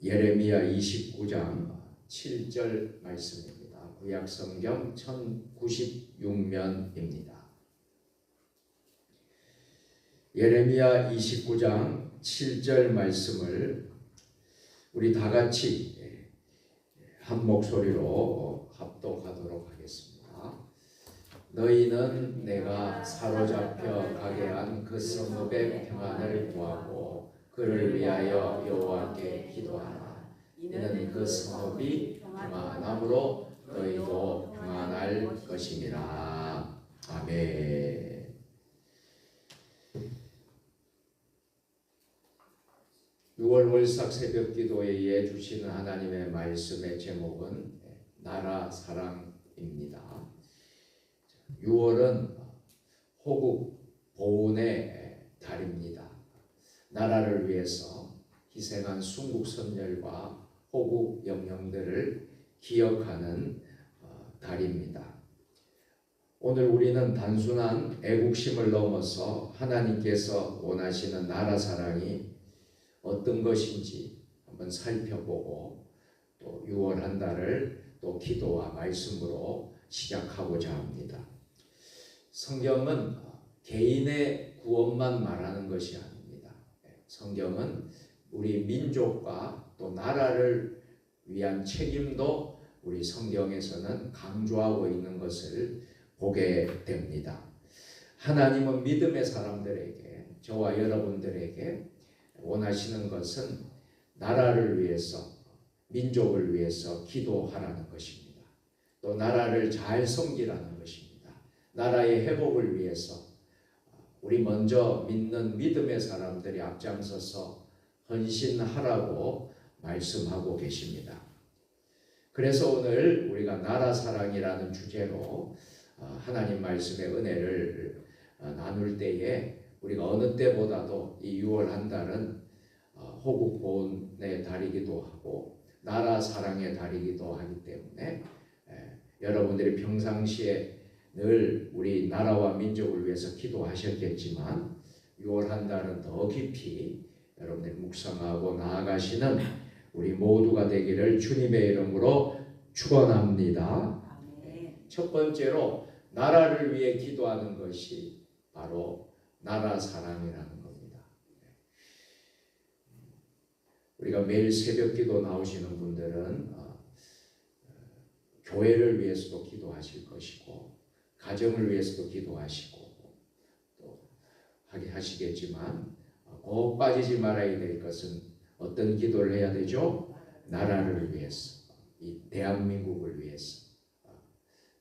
예레미야 29장 7절 말씀입니다. 구약성경 1096면입니다. 예레미야 29장 7절 말씀을 우리 다 같이 한 목소리로 합독하도록 하겠습니다. 너희는 내가 사로잡혀 가게 한 그 성읍의 평안을 구하고 그를 위하여 여호와께 기도하라. 이는 그 성읍이 평안함으로 너희도 평안할 것임이라. 아멘. 6월 월삭 새벽기도회에 주시는 하나님의 말씀의 제목은 나라 사랑입니다. 6월은 호국 보훈의 달입니다. 나라를 위해서 희생한 순국 선열과 호국 영령들을 기억하는 달입니다. 오늘 우리는 단순한 애국심을 넘어서 하나님께서 원하시는 나라 사랑이 어떤 것인지 한번 살펴보고 또 6월 한 달을 또 기도와 말씀으로 시작하고자 합니다. 성경은 개인의 구원만 말하는 것이 아닙니다. 성경은 우리 민족과 또 나라를 위한 책임도 우리 성경에서는 강조하고 있는 것을 보게 됩니다. 하나님은 믿음의 사람들에게, 저와 여러분들에게 원하시는 것은 나라를 위해서, 민족을 위해서 기도하라는 것입니다. 또 나라를 잘 섬기라는 것입니다. 나라의 회복을 위해서 우리 먼저 믿는 믿음의 사람들이 앞장서서 헌신하라고 말씀하고 계십니다. 그래서 오늘 우리가 나라 사랑이라는 주제로 하나님 말씀의 은혜를 나눌 때에 우리가 어느 때보다도 이 6월 한 달은 호국 보훈의 달이기도 하고 나라 사랑의 달이기도 하기 때문에 여러분들이 평상시에 늘 우리 나라와 민족을 위해서 기도하셨겠지만 6월 한 달은 더 깊이 여러분들이 묵상하고 나아가시는 우리 모두가 되기를 주님의 이름으로 축원합니다. 첫 번째로 나라를 위해 기도하는 것이 바로 나라 사랑이라는 겁니다. 우리가 매일 새벽 기도 나오시는 분들은 교회를 위해서도 기도하실 것이고 가정을 위해서도 기도하시고 또 하시겠지만 꼭 빠지지 말아야 될 것은 어떤 기도를 해야 되죠? 나라를 위해서, 이 대한민국을 위해서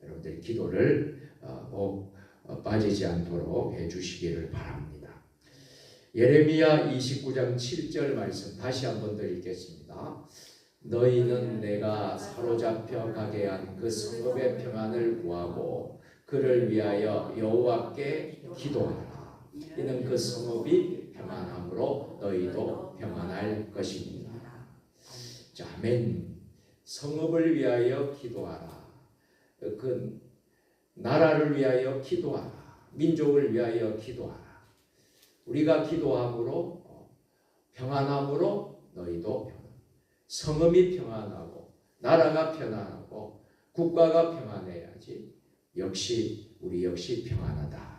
여러분들 기도를 꼭 빠지지 않도록 해주시기를 바랍니다. 예레미야 29장 7절 말씀 다시 한 번 더 읽겠습니다. 너희는 내가 사로잡혀 가게 한 그 성읍의 평안을 구하고 그를 위하여 여호와께 기도하라. 이는 그 성읍이 평안함으로 너희도 평안할 것입니다. 자, 아멘. 성읍을 위하여 기도하라. 그 나라를 위하여 기도하라. 민족을 위하여 기도하라. 우리가 기도함으로 평안함으로 너희도 평안. 성읍이 평안하고 나라가 평안하고 국가가 평안해야지 역시 우리 역시 평안하다.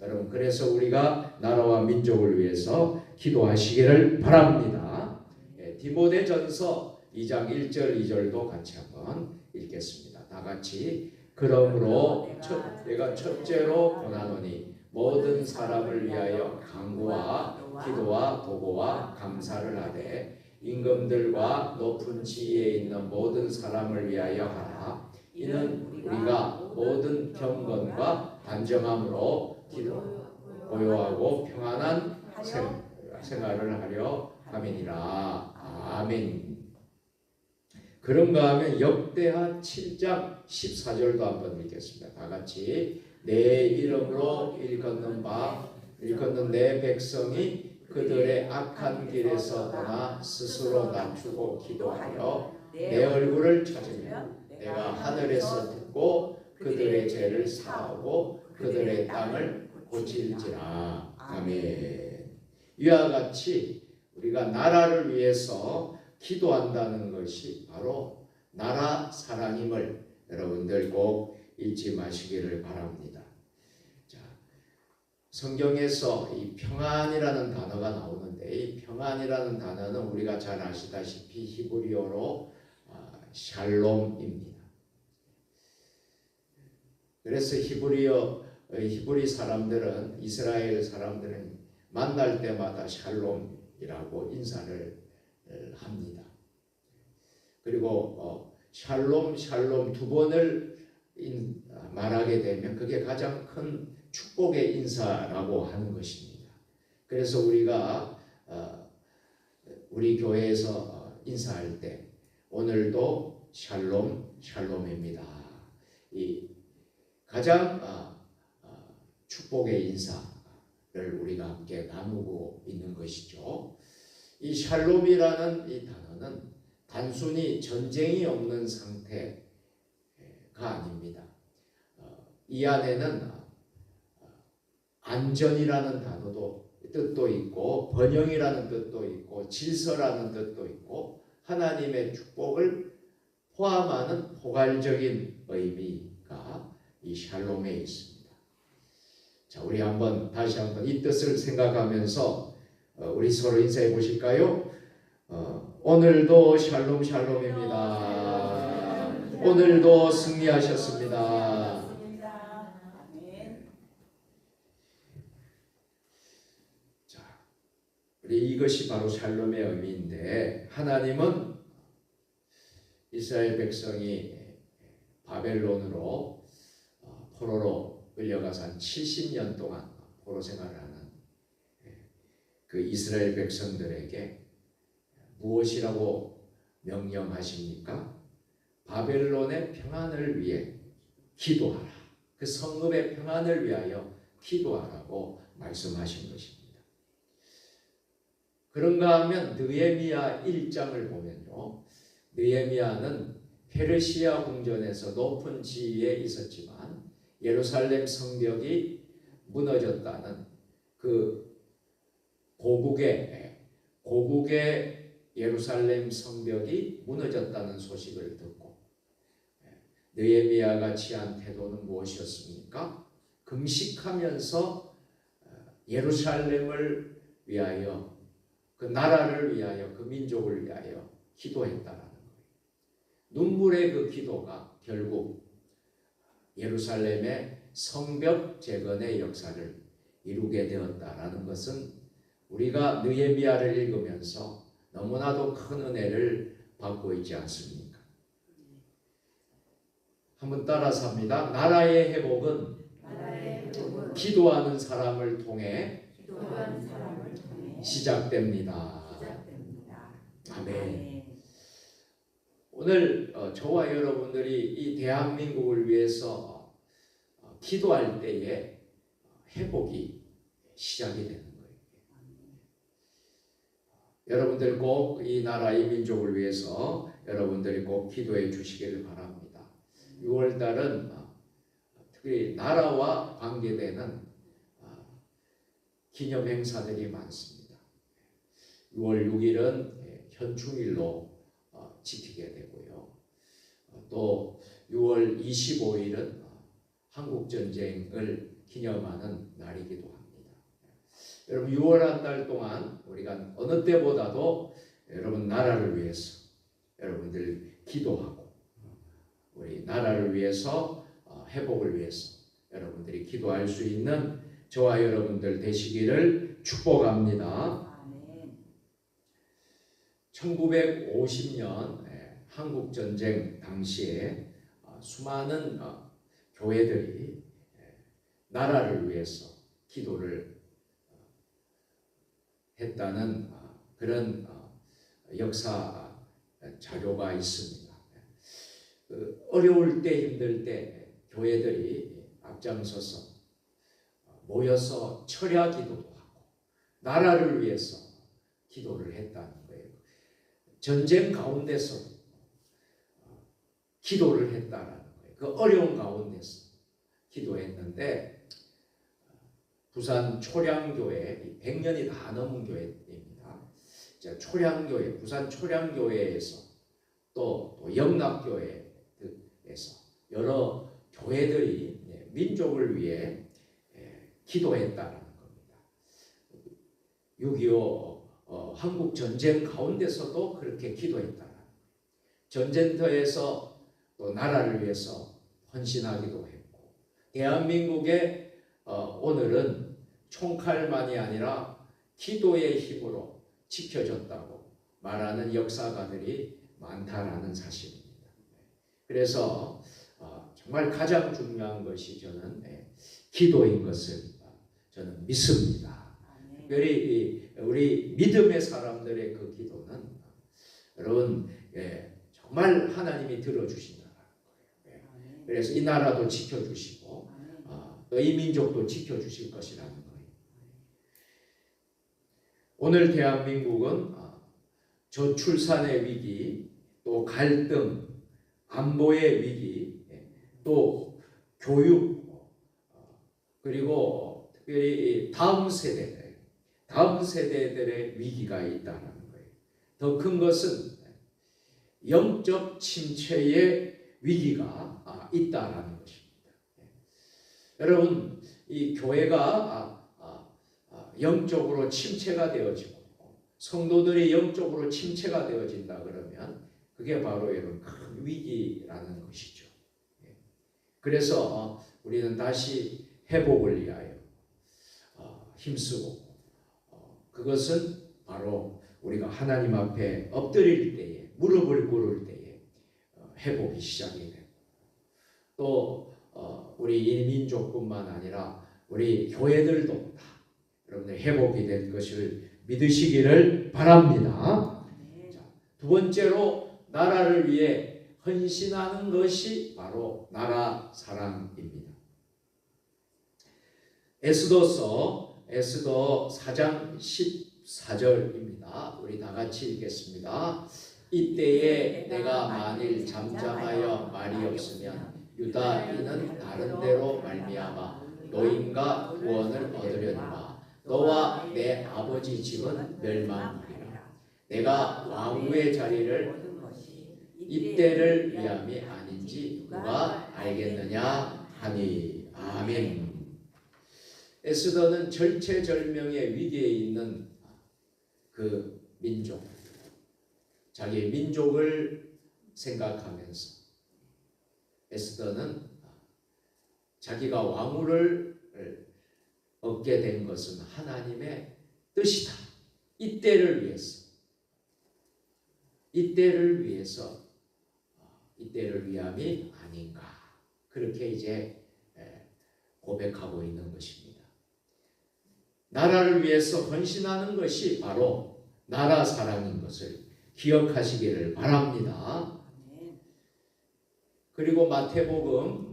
여러분 그래서 우리가 나라와 민족을 위해서 기도하시기를 바랍니다. 디모데전서 2장 1절 2절도 같이 한번 읽겠습니다. 다 같이 그러므로 내가 첫째로 권하노니 모든 사람을 위하여 간구와 기도와 도고와 감사를 하되 임금들과 높은 지위에 있는 모든 사람을 위하여 하라. 이는 우리가 모든 경건과 단정함으로 고요하고 평안한 생활을 하려 함이니라. 아멘. 그런가 하면 역대하 7장 14절도 한번 읽겠습니다. 다 같이 내 이름으로 일컫는 내 백성이 그들의 악한 길에서 떠나 스스로 낮추고 기도하여 내 얼굴을 찾으면 내가 하늘에서 듣고 그들의 죄를 사하고 그들의 땅을 고칠지라. 아멘. 이와 같이 우리가 나라를 위해서 기도한다는 것이 바로 나라 사랑임을 여러분들 꼭 잊지 마시기를 바랍니다. 자, 성경에서 이 평안이라는 단어가 나오는데 이 평안이라는 단어는 우리가 잘 아시다시피 히브리어로 샬롬입니다. 그래서 히브리 사람들은 이스라엘 사람들은 만날 때마다 샬롬이라고 인사를 합니다. 그리고 샬롬 두 번을 말하게 되면 그게 가장 큰 축복의 인사라고 하는 것입니다. 그래서 우리가 우리 교회에서 인사할 때 오늘도 샬롬입니다. 이 가장 축복의 인사를 우리가 함께 나누고 있는 것이죠. 이 샬롬이라는 이 단어는 단순히 전쟁이 없는 상태가 아닙니다. 이 안에는 안전이라는 단어도 뜻도 있고 번영이라는 뜻도 있고 질서라는 뜻도 있고 하나님의 축복을 포함하는 포괄적인 의미가 이 샬롬에 있습니다. 자, 우리 다시 한번 이 뜻을 생각하면서 우리 서로 인사해 보실까요? 오늘도 샬롬입니다. 오늘도 승리하셨습니다. 자, 우리 이것이 바로 샬롬의 의미인데 하나님은 이스라엘 백성이 바벨론으로 포로로 끌려가서 한 70년 동안 포로 생활을 하는 그 이스라엘 백성들에게 무엇이라고 명령하십니까? 바벨론의 평안을 위해 기도하라. 그 성읍의 평안을 위하여 기도하라고 말씀하신 것입니다. 그런가 하면 느헤미야 1장을 보면요. 느헤미야는 페르시아 궁전에서 높은 지위에 있었지만 예루살렘 성벽이 무너졌다는 그 고국의 예루살렘 성벽이 무너졌다는 소식을 듣고 느헤미야가 취한 태도는 무엇이었습니까? 금식하면서 예루살렘을 위하여 그 나라를 위하여 그 민족을 위하여 기도했다라는 거예요. 눈물의 그 기도가 결국 예루살렘의 성벽 재건의 역사를 이루게 되었다라는 것은 우리가 느헤미야를 읽으면서 너무나도 큰 은혜를 받고 있지 않습니까? 한번 따라서 합니다. 나라의 회복은 기도하는 사람을 통해 시작됩니다. 아멘. 오늘 저와 여러분들이 이 대한민국을 위해서 기도할 때에 회복이 시작이 되는 거예요. 여러분들 꼭 이 나라 이 민족을 위해서 여러분들이 꼭 기도해 주시기를 바랍니다. 6월달은 특히 나라와 관계되는 기념 행사들이 많습니다. 6월 6일은 현충일로 지키게 되고요. 또 6월 25일은 한국전쟁을 기념하는 날이기도 합니다. 여러분 6월 한 달 동안 우리가 어느 때보다도 여러분 나라를 위해서 여러분들 기도하고 우리 나라를 위해서 회복을 위해서 여러분들이 기도할 수 있는 저와 여러분들 되시기를 축복합니다. 1950년 한국전쟁 당시에 수많은 교회들이 나라를 위해서 기도를 했다는 그런 역사 자료가 있습니다. 어려울 때 힘들 때 교회들이 앞장서서 모여서 철야 기도도 하고 나라를 위해서 기도를 했다는 거예요. 전쟁 가운데서 기도를 했다라는 거예요. 그 어려운 가운데서 기도했는데 부산 초량교회 100년이 다 넘은 교회입니다. 초량교회, 부산 초량교회에서 또 영락교회에서 여러 교회들이 민족을 위해 기도했다는 겁니다. 6.25 한국 전쟁 가운데서도 그렇게 기도했다는 거예요. 전쟁터에서 또 나라를 위해서 헌신하기도 했고, 대한민국의 오늘은 총칼만이 아니라 기도의 힘으로 지켜졌다고 말하는 역사가들이 많다라는 사실입니다. 그래서 정말 가장 중요한 것이 저는 기도인 것을 저는 믿습니다. 특별히 우리 믿음의 사람들의 그 기도는 여러분 정말 하나님이 들어주신다는 거예요. 그래서 이 나라도 지켜주시고 또 이 민족도 지켜주실 것이라는 거예요. 오늘 대한민국은 저출산의 위기, 또 갈등, 안보의 위기, 또 교육, 그리고 특별히 다음 세대들의 위기가 있다는 거예요. 더 큰 것은 영적 침체의 위기가 있다는 것입니다. 여러분, 이 교회가 영적으로 침체가 되어지고 성도들이 영적으로 침체가 되어진다 그러면 그게 바로 이런 큰 위기라는 것이죠. 그래서 우리는 다시 회복을 위하여 힘쓰고, 그것은 바로 우리가 하나님 앞에 엎드릴 때에, 무릎을 꿇을 때에 회복이 시작이 되고, 또 우리 인민족뿐만 아니라 우리 교회들도 다 여러분들 회복이 될 것을 믿으시기를 바랍니다. 자, 두 번째로 나라를 위해 헌신하는 것이 바로 나라 사랑입니다. 에스더 4장 14절입니다. 우리 다 같이 읽겠습니다. 이때에 내가 만일 잠잠하여 말이 없으면 유다인은 다른 데로 말미암아 노임과 구원을 얻으려니와 너와 내 아버지 집은 멸망하리라. 내가 왕후의 자리를 이때를 위함이 아닌지 누가 알겠느냐 하니. 아멘. 에스더는 절체절명의 위기에 있는 그 민족, 자기 민족을 생각하면서 에스더는 자기가 왕후를 얻게 된 것은 하나님의 뜻이다. 이때를 위해서, 이때를 위함이 아닌가. 그렇게 이제 고백하고 있는 것입니다. 나라를 위해서 헌신하는 것이 바로 나라 사랑인 것을 기억하시기를 바랍니다. 그리고 마태복음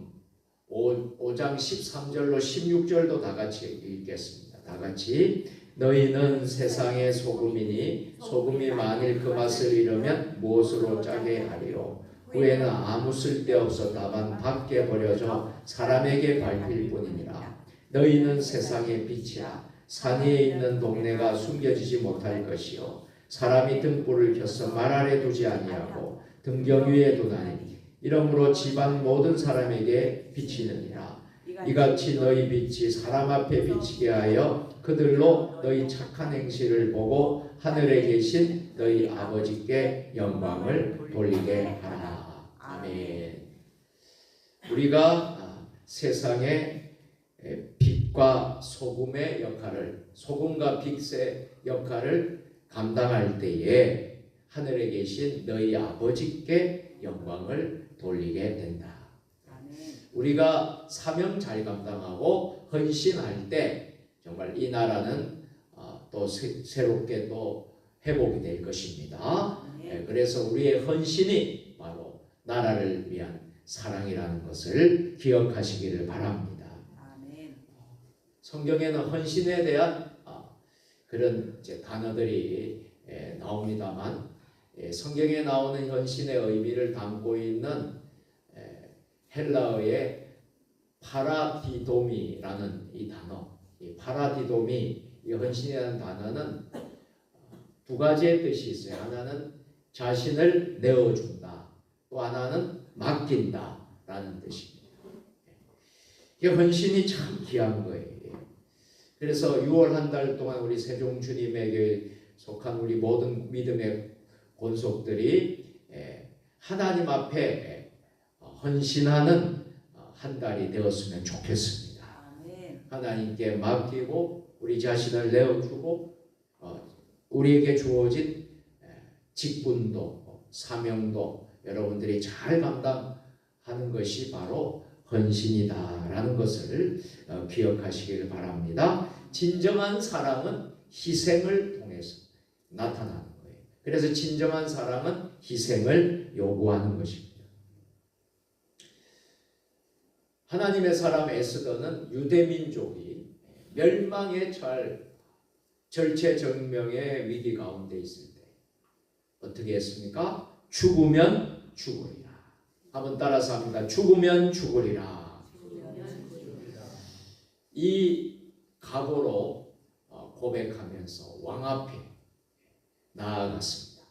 5장 13절로 16절도 다 같이 읽겠습니다. 다 같이. 너희는 세상의 소금이니 소금이 만일 그 맛을 잃으면 무엇으로 짜게 하리요. 후에는 아무 쓸데없어 다만 밖에 버려져 사람에게 밟힐 뿐이니라. 너희는 세상의 빛이라. 산 위에 있는 동네가 숨겨지지 못할 것이요 사람이 등불을 켜서 말 아래 두지 아니하고 등경 위에 두나니 이러므로 집안 모든 사람에게 비치느니라. 이같이 너희 빛이 사람 앞에 비치게 하여 그들로 너희 착한 행실을 보고 하늘에 계신 너희 아버지께 영광을 돌리게 하라. 아멘. 우리가 세상의 빛과 소금의 역할을, 소금과 빛의 역할을 감당할 때에 하늘에 계신 너희 아버지께 영광을 돌리게 된다. 우리가 사명 잘 감당하고 헌신할 때 정말 이 나라는 또 새롭게 또 회복이 될 것입니다. 그래서 우리의 헌신이 바로 나라를 위한 사랑이라는 것을 기억하시기를 바랍니다. 성경에는 헌신에 대한 그런 단어들이 나옵니다만 성경에 나오는 헌신의 의미를 담고 있는 헬라어의 파라디도미라는 이 단어, 이 파라디도미, 이 헌신이라는 단어는 두 가지의 뜻이 있어요. 하나는 자신을 내어준다. 또 하나는 맡긴다라는 뜻입니다. 이 헌신이 참 귀한 거예요. 그래서 6월 한 달 동안 우리 세종 주님에게 속한 우리 모든 믿음의 권속들이 하나님 앞에 헌신하는 한 달이 되었으면 좋겠습니다. 하나님께 맡기고 우리 자신을 내어주고 우리에게 주어진 직분도 사명도 여러분들이 잘 감당하는 것이 바로 헌신이다라는 것을 기억하시기를 바랍니다. 진정한 사랑은 희생을 통해서 나타나는 거예요. 그래서 진정한 사랑은 희생을 요구하는 것입니다. 하나님의 사람 에스더는 유대민족이 멸망에 처할 절체절명의 위기 가운데 있을 때 어떻게 했습니까? 죽으면 죽으리라. 한번 따라서 합니다. 죽으면 죽으리라. 이 각오로 고백하면서 왕 앞에 나아갔습니다.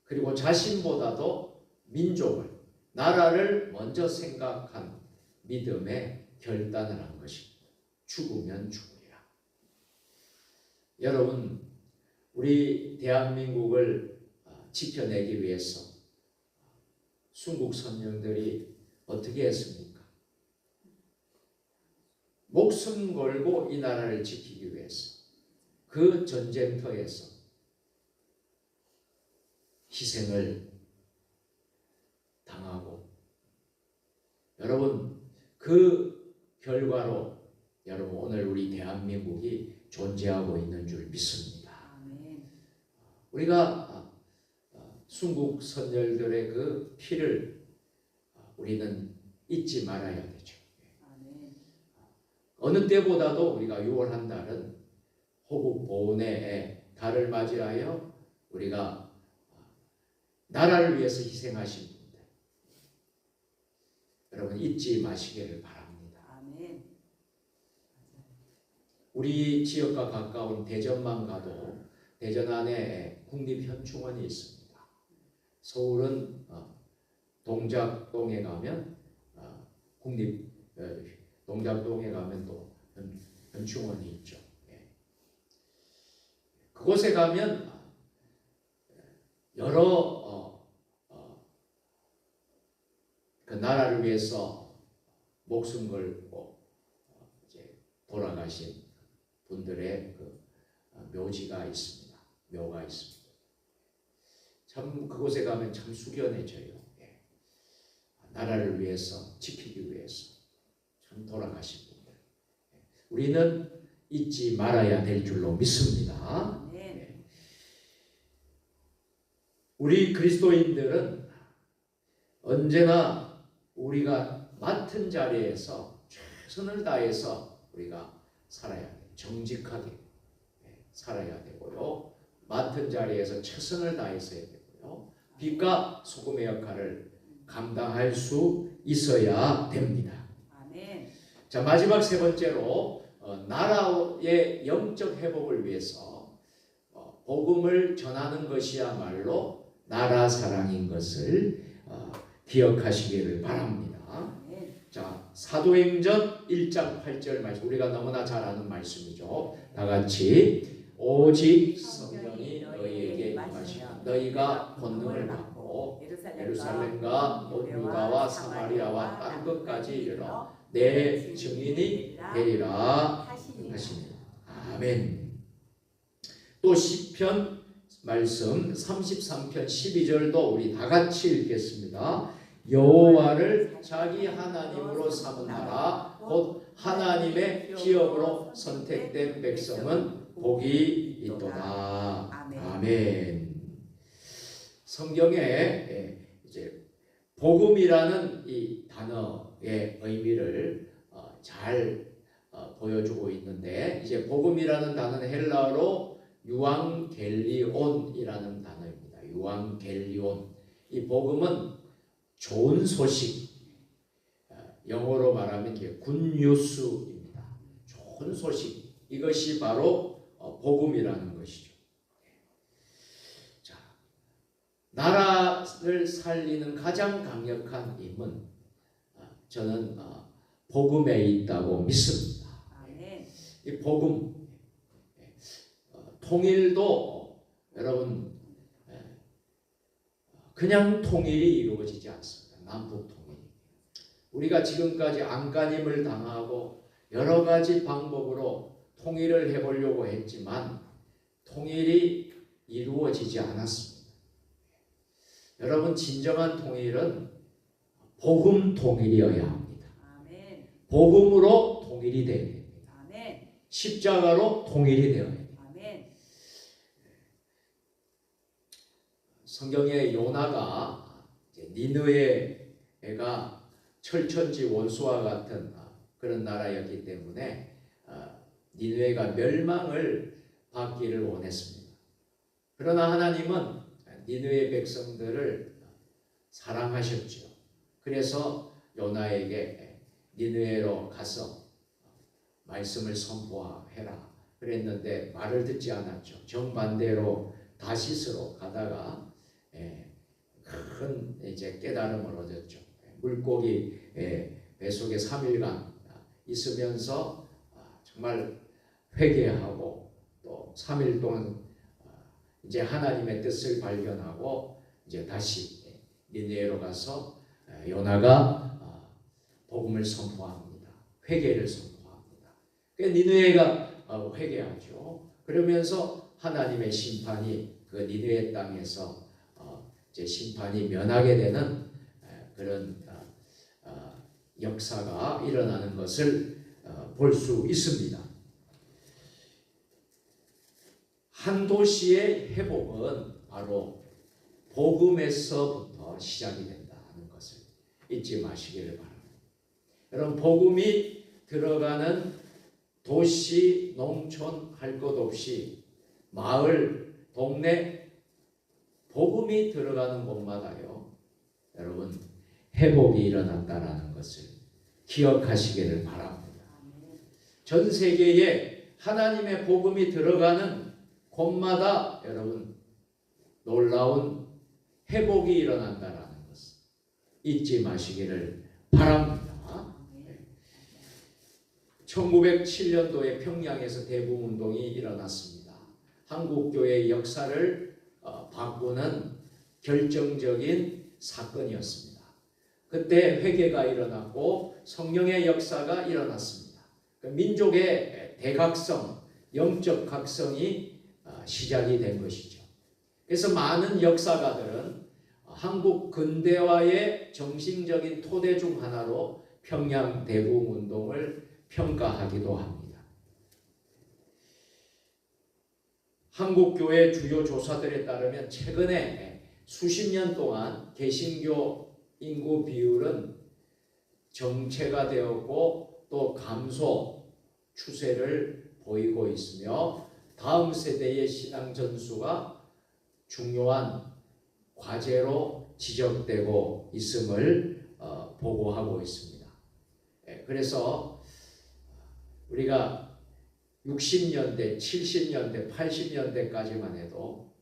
그리고 자신보다도 민족을, 나라를 먼저 생각한 믿음의 결단을 한 것입니다. 죽으면 죽으리라. 여러분, 우리 대한민국을 지켜내기 위해서 순국 선영들이 어떻게 했습니까? 목숨 걸고 이 나라를 지키기 위해서 그 전쟁터에서 희생을 당하고, 여러분 그 결과로 여러분 오늘 우리 대한민국이 존재하고 있는 줄 믿습니다. 우리가 순국 선열들의 그 피를 우리는 잊지 말아야 되죠. 어느 때보다도 우리가 6월 한 달은 호국 보훈의 달을 맞이하여 우리가 나라를 위해서 희생하신 분들 여러분 잊지 마시기를 바랍니다. 우리 지역과 가까운 대전만 가도 대전 안에 국립현충원이 있습니다. 서울은 동작동에 가면 동작동에 가면 또 현충원이 있죠. 그곳에 가면 여러 그 나라를 위해서 목숨 걸고 이제 돌아가신 분들의 그 묘지가 있습니다. 묘가 있습니다. 참 그곳에 가면 참 숙연해져요. 나라를 위해서 지키기 위해서 참 돌아가신 분들 우리는 잊지 말아야 될 줄로 믿습니다. 우리 그리스도인들은 언제나 우리가 맡은 자리에서 최선을 다해서 우리가 살아야 돼요. 정직하게 살아야 되고요. 맡은 자리에서 최선을 다해서 해야 되고요. 빛과 소금의 역할을 감당할 수 있어야 됩니다. 자, 마지막 세 번째로 나라의 영적 회복을 위해서 복음을 전하는 것이야말로 나라 사랑인 것을 기억하시기를 바랍니다. 자, 사도행전 1장 8절 말씀, 우리가 너무나 잘 아는 말씀이죠. 다 같이 오직 성령이 너희에게 임하시면 너희가 권능을 받고 예루살렘과 온 유다와 사마리아와 땅 끝까지 이르러 내 증인이 되리라 하시니. 아멘. 또 시편 말씀 33편 12절도 우리 다 같이 읽겠습니다. 여호와를 자기 하나님으로 삼은 나라 곧 하나님의 기업으로 선택된 백성은 복이 있도다. 아멘. 성경에 이제 복음이라는 이 단어의 의미를 잘 보여주고 있는데, 이제 복음이라는 단어는 헬라어로 유앙겔리온이라는 단어입니다. 유앙겔리온. 이 복음은 좋은 소식, 영어로 말하면 굿뉴스입니다. 좋은 소식, 이것이 바로 복음이라는 것이죠. 나라를 살리는 가장 강력한 힘은 저는 복음에 있다고 믿습니다. 아멘. 이 복음, 통일도 여러분 그냥 통일이 이루어지지 않습니다. 남북 통일. 우리가 지금까지 안간힘을 당하고 여러 가지 방법으로 통일을 해보려고 했지만 통일이 이루어지지 않았습니다. 여러분, 진정한 통일은 복음 통일이어야 합니다. 아멘. 복음으로 통일이 되어야 됩니다. 아멘. 십자가로 통일이 되어야 됩니다. 아멘. 성경에 요나가 니느웨가 철천지 원수와 같은 그런 나라였기 때문에 니느웨가 멸망을 받기를 원했습니다. 그러나 하나님은 니느웨 백성들을 사랑하셨죠. 그래서 요나에게 니느웨로 가서 말씀을 선포해라 그랬는데 말을 듣지 않았죠. 정반대로 다시스로 가다가 큰 이제 깨달음을 얻었죠. 물고기 뱃속에 3일간 있으면서 정말 회개하고 또 3일 동안 이제 하나님의 뜻을 발견하고 이제 다시 니느웨로 가서 요나가 복음을 선포합니다. 회개를 선포합니다. 니느웨가 회개하죠. 그러면서 하나님의 심판이 그 니느웨 땅에서 이제 심판이 면하게 되는 그런 역사가 일어나는 것을 볼 수 있습니다. 한 도시의 회복은 바로 복음에서부터 시작이 된다는 것을 잊지 마시기를 바랍니다. 여러분, 복음이 들어가는 도시, 농촌 할 것 없이 마을, 동네 복음이 들어가는 곳마다요, 여러분 회복이 일어난다라는 것을 기억하시기를 바랍니다. 전 세계에 하나님의 복음이 들어가는 곳마다 여러분 놀라운 회복이 일어난다라는 것을 잊지 마시기를 바랍니다. 1907년도에 평양에서 대부운동이 일어났습니다. 한국교회의 역사를 바꾸는 결정적인 사건이었습니다. 그때 회개가 일어났고 성령의 역사가 일어났습니다. 민족의 대각성, 영적 각성이 시작이 된 것이죠. 그래서 많은 역사가들은 한국 근대화의 정신적인 토대 중 하나로 평양 대부운동을 평가하기도 합니다. 한국교회 주요 조사들에 따르면 최근에 수십 년 동안 개신교 인구 비율은 정체가 되었고 또 감소 추세를 보이고 있으며 다음 세대의 신앙 전수가 중요한 과제로 지적되고 있음을 보고하고 있습니다. 그래서 우리가 60년대, 70년대, 80년대까지만 해도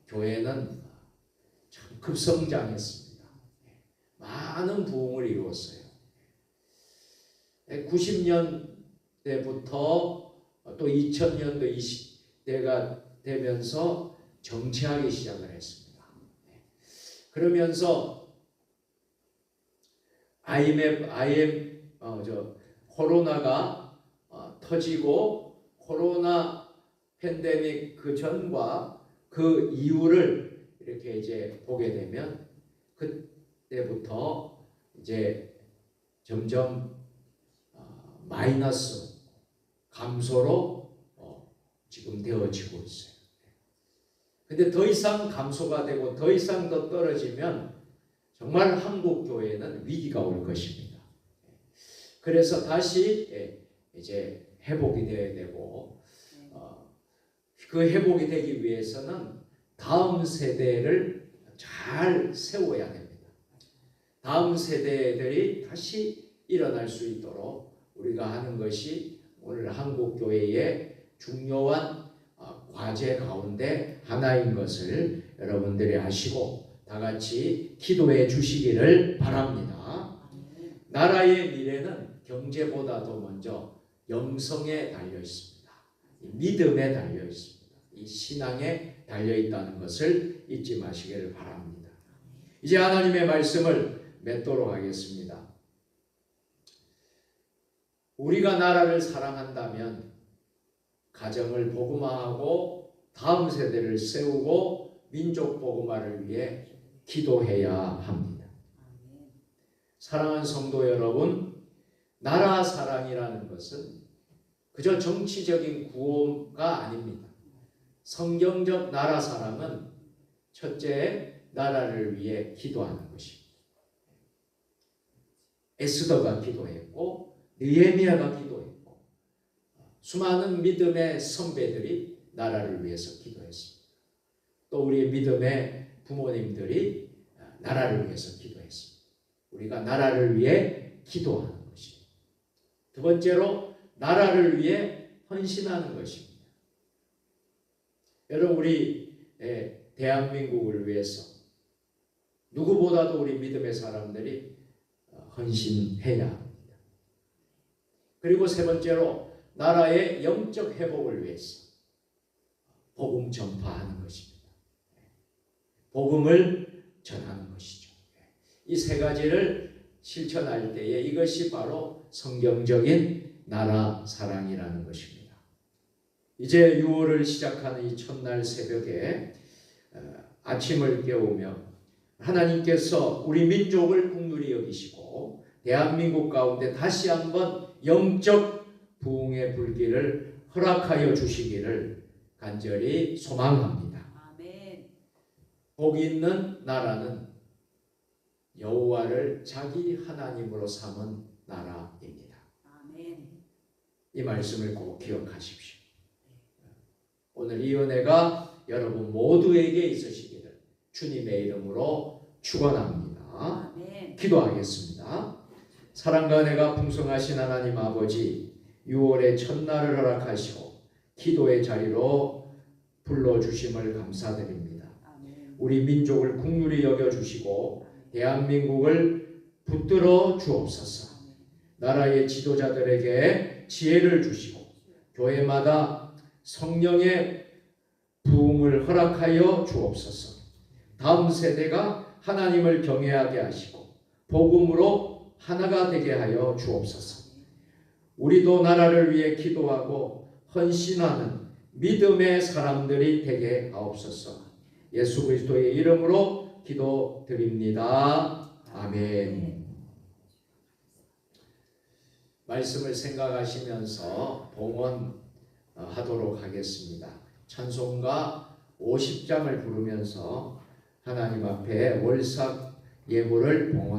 교회는 참 급성장했습니다. 많은 부흥을 이루었어요. 90년대부터 또 2000년도 20대가 되면서 정체하기 시작을 했습니다. 그러면서 코로나가 터지고 코로나 팬데믹 그 전과 그 이후를 이렇게 이제 보게 되면 그때부터 이제 점점 마이너스 감소로 지금 되어지고 있어요. 근데 더 이상 감소가 되고 더 이상 더 떨어지면 정말 한국 교회는 위기가 올 것입니다. 그래서 다시 이제 회복이 되어야 되고 그 회복이 되기 위해서는 다음 세대를 잘 세워야 됩니다. 다음 세대들이 다시 일어날 수 있도록 우리가 하는 것이 오늘 한국 교회의 중요한 과제 가운데 하나인 것을 여러분들이 아시고 다 같이 기도해 주시기를 바랍니다. 나라의 미래는 경제보다도 먼저 영성에 달려 있습니다. 믿음에 달려 있습니다. 이 신앙에 달려 있다는 것을 잊지 마시기를 바랍니다. 이제 하나님의 말씀을 맺도록 하겠습니다. 우리가 나라를 사랑한다면 가정을 복음화하고 다음 세대를 세우고 민족 복음화를 위해 기도해야 합니다. 사랑하는 성도 여러분, 나라 사랑이라는 것은 그저 정치적인 구호가 아닙니다. 성경적 나라 사랑은 첫째, 나라를 위해 기도하는 것입니다. 에스더가 기도했고 느헤미야가 기도했고 수많은 믿음의 선배들이 나라를 위해서 기도했습니다. 또 우리 믿음의 부모님들이 나라를 위해서 기도했습니다. 우리가 나라를 위해 기도하는 것입니다. 두 번째로 나라를 위해 헌신하는 것입니다. 여러분, 우리 대한민국을 위해서 누구보다도 우리 믿음의 사람들이 헌신해야 합니다. 그리고 세 번째로 나라의 영적 회복을 위해서 복음 전파하는 것입니다. 복음을 전하는 것이죠. 이 세 가지를 실천할 때에 이것이 바로 성경적인 나라 사랑이라는 것입니다. 이제 6월을 시작하는 이 첫날 새벽에 아침을 깨우며 하나님께서 우리 민족을 긍휼히 여기시고 대한민국 가운데 다시 한번 영적 부흥의 불길을 허락하여 주시기를 간절히 소망합니다. 아멘. 복 있는 나라는 여호와를 자기 하나님으로 삼은 나라입니다. 아멘. 이 말씀을 꼭 기억하십시오. 오늘 이 은혜가 여러분 모두에게 있으시기를 주님의 이름으로 축원합니다. 아멘. 기도하겠습니다. 사랑과 은혜가 풍성하신 하나님 아버지, 6월의 첫날을 허락하시고 기도의 자리로 불러주심을 감사드립니다. 아멘. 우리 민족을 긍휼히 여겨주시고 대한민국을 붙들어 주옵소서. 나라의 지도자들에게 지혜를 주시고 교회마다 성령의 부흥을 허락하여 주옵소서. 다음 세대가 하나님을 경외하게 하시고 복음으로 하나가 되게 하여 주옵소서. 우리도 나라를 위해 기도하고 헌신하는 믿음의 사람들이 되게 하옵소서. 예수 그리스도의 이름으로 기도드립니다. 아멘. 말씀을 생각하시면서 봉헌하도록 하겠습니다. 찬송가 50장을 부르면서 하나님 앞에 월삭 예물을 봉헌